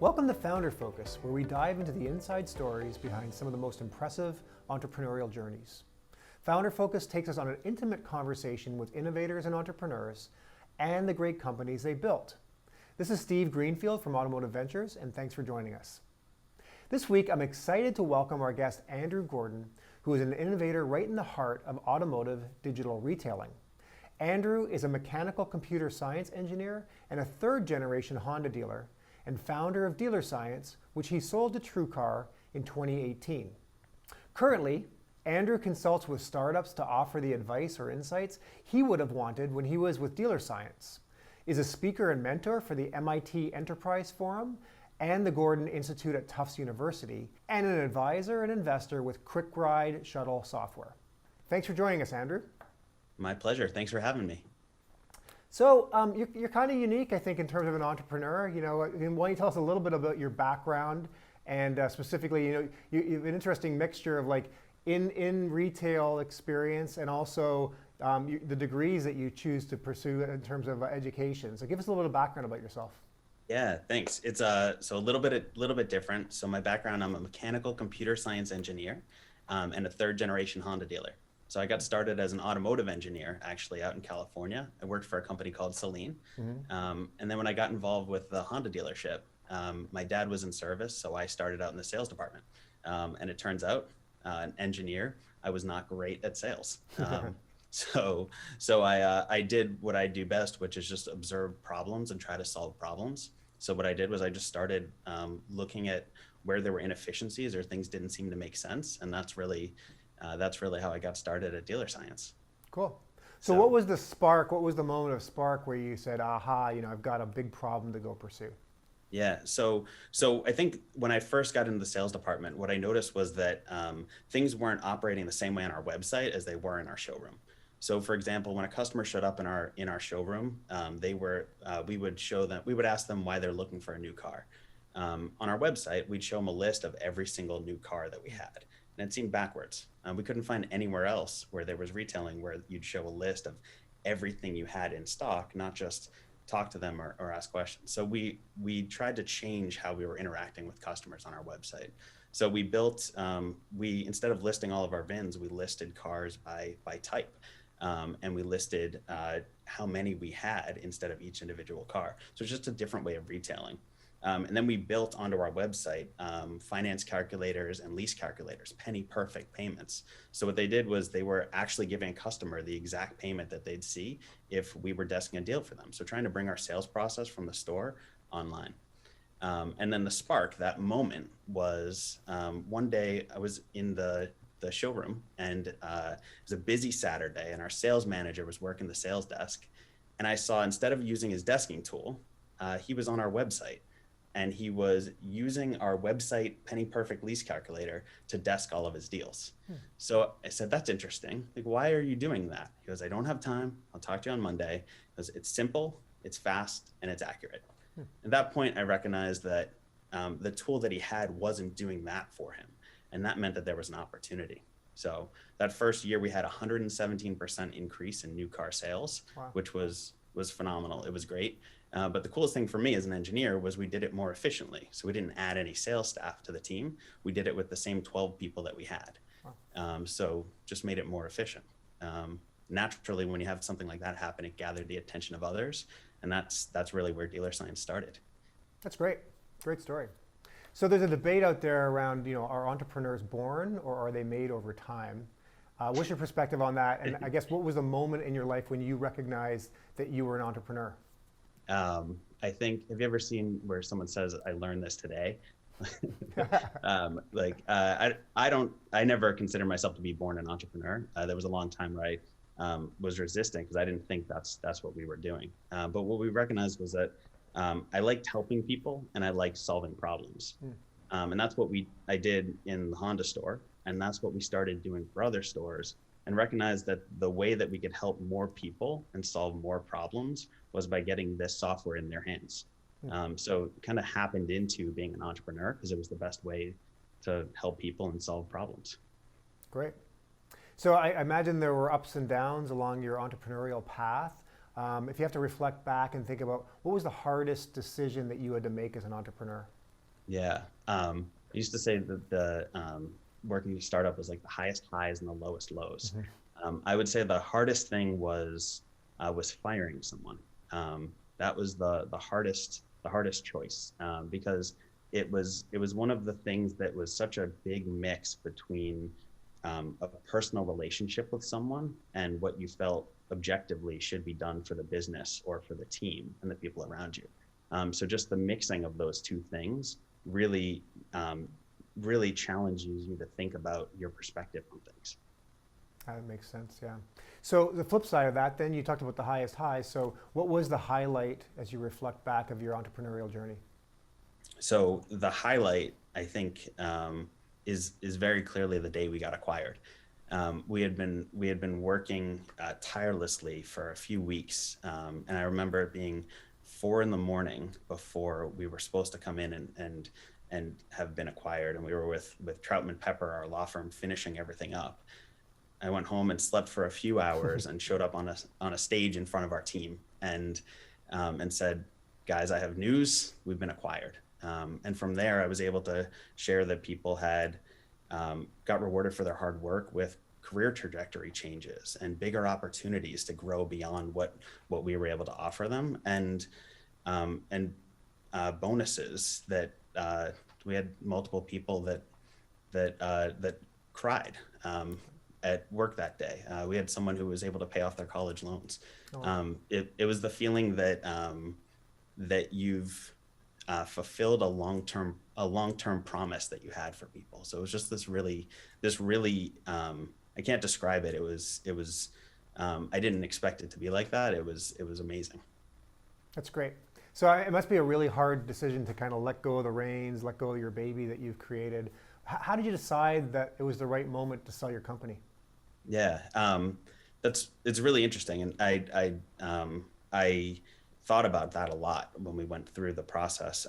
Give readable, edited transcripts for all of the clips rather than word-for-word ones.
Welcome to Founder Focus, where we dive into the inside stories behind some of the most impressive entrepreneurial journeys. Founder Focus takes us on an intimate conversation with innovators and entrepreneurs and the great companies they built. This is Steve Greenfield from Automotive Ventures, and thanks for joining us. This week, I'm excited to welcome our guest, Andrew Gordon, who is an innovator right in the heart of automotive digital retailing. Andrew is a mechanical computer science engineer and a third-generation Honda dealer, and founder of DealerScience, which he sold to TrueCar in 2018. Currently, Andrew consults with startups to offer the advice or insights he would have wanted when he was with DealerScience, is a speaker and mentor for the MIT Enterprise Forum and the Gordon Institute at Tufts University, and an advisor and investor with Quick Ride Shuttle Software. Thanks for joining us, Andrew. My pleasure. Thanks for having me. So you're kind of unique, I think, in terms of an entrepreneur. You know, why don't you tell us a little bit about your background and specifically, you know, you have an interesting mixture of like in retail experience and also the degrees that you choose to pursue in terms of education. So give us a little bit of background about yourself. Yeah, thanks. It's so a little bit different. So my background, I'm a mechanical computer science engineer and a third generation Honda dealer. So I got started as an automotive engineer, actually, out in California. I worked for a company called Celine. And then when I got involved with the Honda dealership, my dad was in service, so I started out in the sales department. And it turns out, an engineer, I was not great at sales. So I did what I do best, which is just observe problems and try to solve problems. So what I did was I just started looking at where there were inefficiencies or things didn't seem to make sense, and that's really how I got started at DealerScience. Cool. So what was the spark? What was the moment of spark where you said, aha, you know, I've got a big problem to go pursue? Yeah. So I think when I first got into the sales department, what I noticed was that things weren't operating the same way on our website as they were in our showroom. So for example, when a customer showed up in our showroom, we would ask them why they're looking for a new car. On our website, we'd show them a list of every single new car that we had. And it seemed backwards. We couldn't find anywhere else where there was retailing where you'd show a list of everything you had in stock, not just talk to them or ask questions. So we tried to change how we were interacting with customers on our website. So we built, instead of listing all of our VINs, we listed cars by type. And we listed how many we had instead of each individual car. So it's just a different way of retailing. And then we built onto our website finance calculators and lease calculators, penny perfect payments. So what they did was they were actually giving a customer the exact payment that they'd see if we were desking a deal for them. So trying to bring our sales process from the store online. And then the spark, that moment was one day I was in the showroom and it was a busy Saturday and our sales manager was working the sales desk. And I saw instead of using his desking tool, he was on our website. And he was using our website penny perfect lease calculator to desk all of his deals. So I said, that's interesting. Like, why are you doing that? He goes, I don't have time. I'll talk to you on Monday. Because it's simple, it's fast, and it's accurate. At that point, I recognized that the tool that he had wasn't doing that for him. And that meant that there was an opportunity. So that first year, we had 117% increase in new car sales, which was phenomenal. It was great. But the coolest thing for me as an engineer was we did it more efficiently. So we didn't add any sales staff to the team. We did it with the same 12 people that we had. So just made it more efficient. Naturally, when you have something like that happen, it gathered the attention of others. And that's really where DealerScience started. That's great. Great story. So there's a debate out there around, you know, are entrepreneurs born or are they made over time? What's your perspective on that? And I guess what was the moment in your life when you recognized that you were an entrepreneur? I think, have you ever seen where someone says, I learned this today? I never consider myself to be born an entrepreneur. There was a long time where I was resistant because I didn't think that's what we were doing. But what we recognized was that I liked helping people and I liked solving problems. And that's what I did in the Honda store. And that's what we started doing for other stores, and recognized that the way that we could help more people and solve more problems was by getting this software in their hands. So it kind of happened into being an entrepreneur because it was the best way to help people and solve problems. Great. So I imagine there were ups and downs along your entrepreneurial path. If you have to reflect back and think about what was the hardest decision that you had to make as an entrepreneur? Yeah. I used to say that the working in a startup was like the highest highs and the lowest lows. Mhm. I would say the hardest thing was firing someone. That was the hardest choice, because it was one of the things that was such a big mix between a personal relationship with someone and what you felt objectively should be done for the business or for the team and the people around you. So just the mixing of those two things really really challenges you to think about your perspective on things. That makes sense, yeah. So the flip side of that, then you talked about the highest highs. So what was the highlight as you reflect back of your entrepreneurial journey? So the highlight, I think, is very clearly the day we got acquired. We had been working tirelessly for a few weeks, and I remember it being 4 in the morning before we were supposed to come in and have been acquired, and we were with Troutman Pepper, our law firm, finishing everything up. I went home and slept for a few hours and showed up on a stage in front of our team and said, "Guys, I have news. We've been acquired." And from there, I was able to share that people had got rewarded for their hard work with career trajectory changes and bigger opportunities to grow beyond what we were able to offer them, and bonuses that we had multiple people that cried at work that day. We had someone who was able to pay off their college loans. Oh, wow. It was the feeling that that you've fulfilled a long term promise that you had for people. So it was just this really I can't describe it. It was I didn't expect it to be like that. It was amazing. That's great. So it must be a really hard decision to kind of let go of the reins, let go of your baby that you've created. How did you decide that it was the right moment to sell your company? Yeah, it's really interesting, and I thought about that a lot when we went through the process.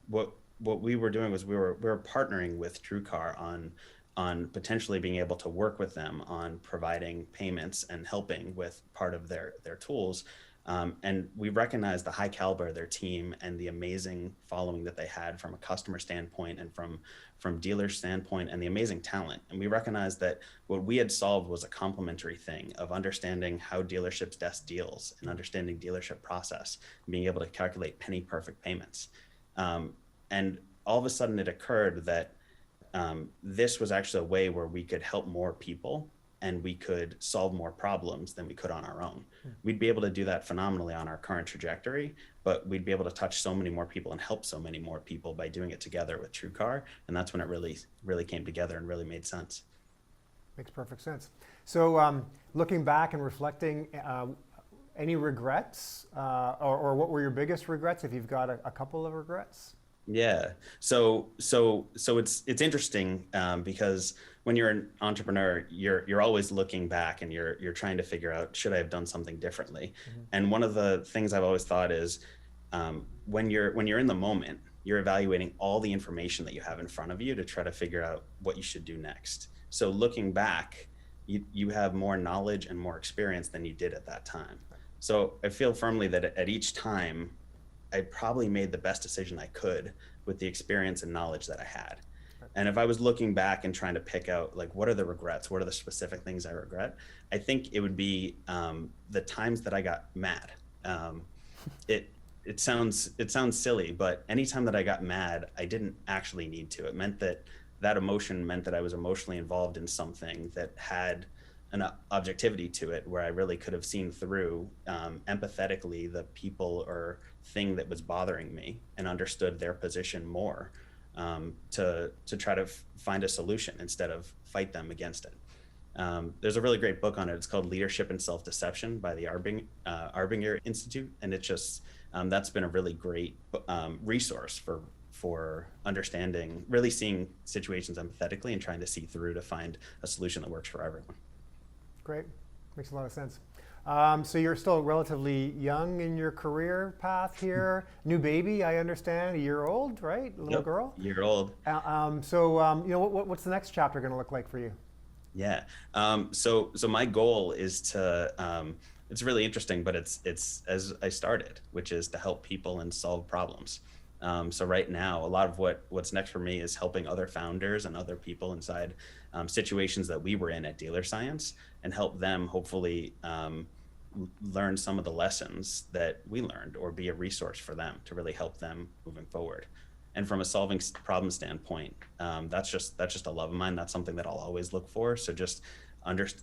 What we were doing was we were partnering with TrueCar on potentially being able to work with them on providing payments and helping with part of their tools. And we recognized the high caliber of their team and the amazing following that they had from a customer standpoint and from dealer standpoint, and the amazing talent. And we recognized that what we had solved was a complementary thing of understanding how dealerships desk deals and understanding dealership process, and being able to calculate penny perfect payments. And all of a sudden it occurred that this was actually a way where we could help more people and we could solve more problems than we could on our own. We'd be able to do that phenomenally on our current trajectory, but we'd be able to touch so many more people and help so many more people by doing it together with TrueCar. And that's when it really came together and really made sense. Makes perfect sense. So looking back and reflecting, any regrets, or what were your biggest regrets, if you've got a couple of regrets? Yeah. So it's interesting, because when you're an entrepreneur, you're always looking back and you're trying to figure out, should I have done something differently? Mm-hmm. And one of the things I've always thought is, when you're in the moment, you're evaluating all the information that you have in front of you to try to figure out what you should do next. So looking back, you have more knowledge and more experience than you did at that time. So I feel firmly that at each time, I probably made the best decision I could with the experience and knowledge that I had. And if I was looking back and trying to pick out, like, what are the regrets? What are the specific things I regret? I think it would be the times that I got mad. It sounds silly, but anytime that I got mad, I didn't actually need to. It meant that emotion meant that I was emotionally involved in something that had an objectivity to it, where I really could have seen through empathetically the people or thing that was bothering me and understood their position more, to try to find a solution instead of fight them against it. There's a really great book on it. It's called Leadership and Self-Deception by the Arbinger Institute, and it just that's been a really great resource for understanding, really seeing situations empathetically and trying to see through to find a solution that works for everyone. Great, makes a lot of sense. So you're still relatively young in your career path here. New baby, I understand, a year old, right? A little Yep, girl. year old. What's the next chapter going to look like for you? Yeah. So my goal is to, it's really interesting, but it's as I started, which is to help people and solve problems. So right now, a lot of what's next for me is helping other founders and other people inside situations that we were in at DealerScience, and help them hopefully learn some of the lessons that we learned, or be a resource for them to really help them moving forward. And from a solving problem standpoint, that's just a love of mine. That's something that I'll always look for. So just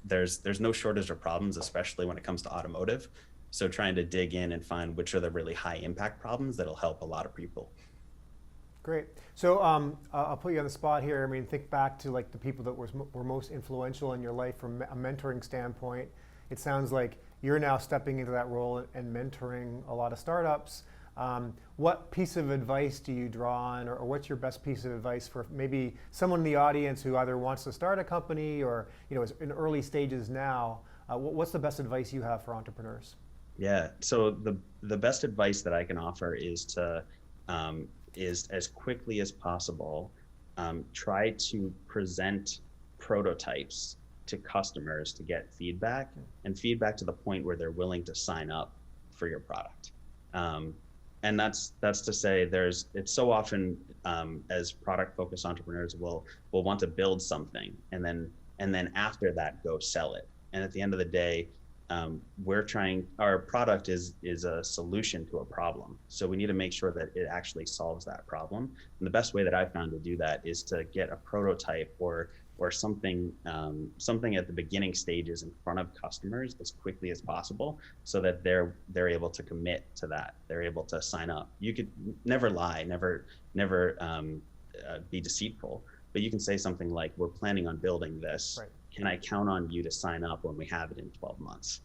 there's no shortage of problems, especially when it comes to automotive. So trying to dig in and find which are the really high impact problems that'll help a lot of people. Great. So I'll put you on the spot here. I mean, think back to like the people that were most influential in your life from a mentoring standpoint. It sounds like you're now stepping into that role and mentoring a lot of startups. What piece of advice do you draw on, or what's your best piece of advice for maybe someone in the audience who either wants to start a company or is in early stages now? What's the best advice you have for entrepreneurs? Yeah. So the best advice that I can offer is to is as quickly as possible, try to present prototypes to customers to get feedback, and feedback to the point where they're willing to sign up for your product. And that's to say, it's so often as product focused entrepreneurs will want to build something and then after that go sell it. And at the end of the day, our product is a solution to a problem. So we need to make sure that it actually solves that problem. And the best way that I've found to do that is to get a prototype or something at the beginning stages in front of customers as quickly as possible, so that they're able to commit to that. They're able to sign up. You could never lie, never be deceitful, but you can say something like, "We're planning on building this. Right. Can I count on you to sign up when we have it in 12 months?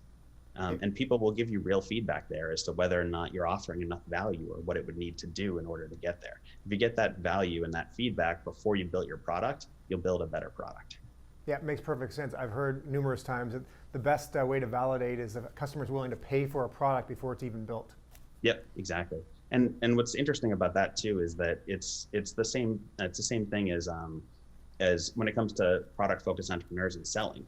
And people will give you real feedback there as to whether or not you're offering enough value or what it would need to do in order to get there. If you get that value and that feedback before you build your product, you'll build a better product. Yeah, it makes perfect sense. I've heard numerous times that the best way to validate is if a customer is willing to pay for a product before it's even built. Yep, exactly. And what's interesting about that too is that it's the same thing as when it comes to product-focused entrepreneurs and selling.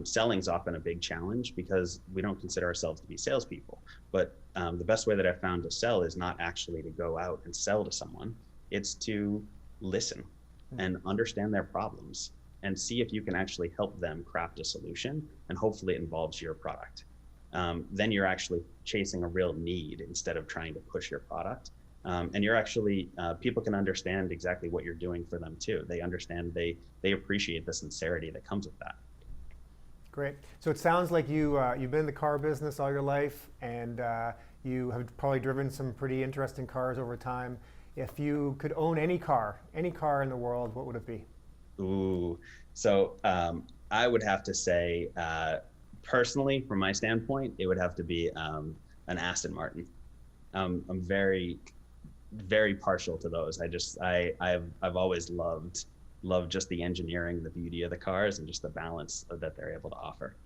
Selling is often a big challenge because we don't consider ourselves to be salespeople. But the best way that I've found to sell is not actually to go out and sell to someone. It's to listen and understand their problems and see if you can actually help them craft a solution, and hopefully it involves your product. Then you're actually chasing a real need instead of trying to push your product. And you're actually, people can understand exactly what you're doing for them too. They understand, they appreciate the sincerity that comes with that. Great. So it sounds like you've been in the car business all your life, and you have probably driven some pretty interesting cars over time. If you could own any car in the world, what would it be? Ooh, so I would have to say, personally, from my standpoint, it would have to be an Aston Martin. I'm very, very partial to those. I've always loved just the engineering, the beauty of the cars, and just the balance that they're able to offer.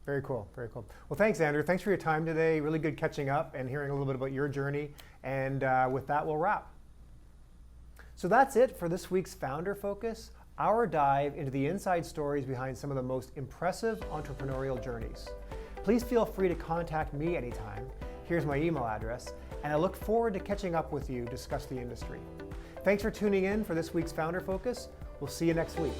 Very cool, very cool. Well, thanks, Andrew. Thanks for your time today. Really good catching up and hearing a little bit about your journey. And with that, we'll wrap. So that's it for this week's Founder Focus, our dive into the inside stories behind some of the most impressive entrepreneurial journeys. Please feel free to contact me anytime. Here's my email address, and I look forward to catching up with you to discuss the industry. Thanks for tuning in for this week's Founder Focus. We'll see you next week.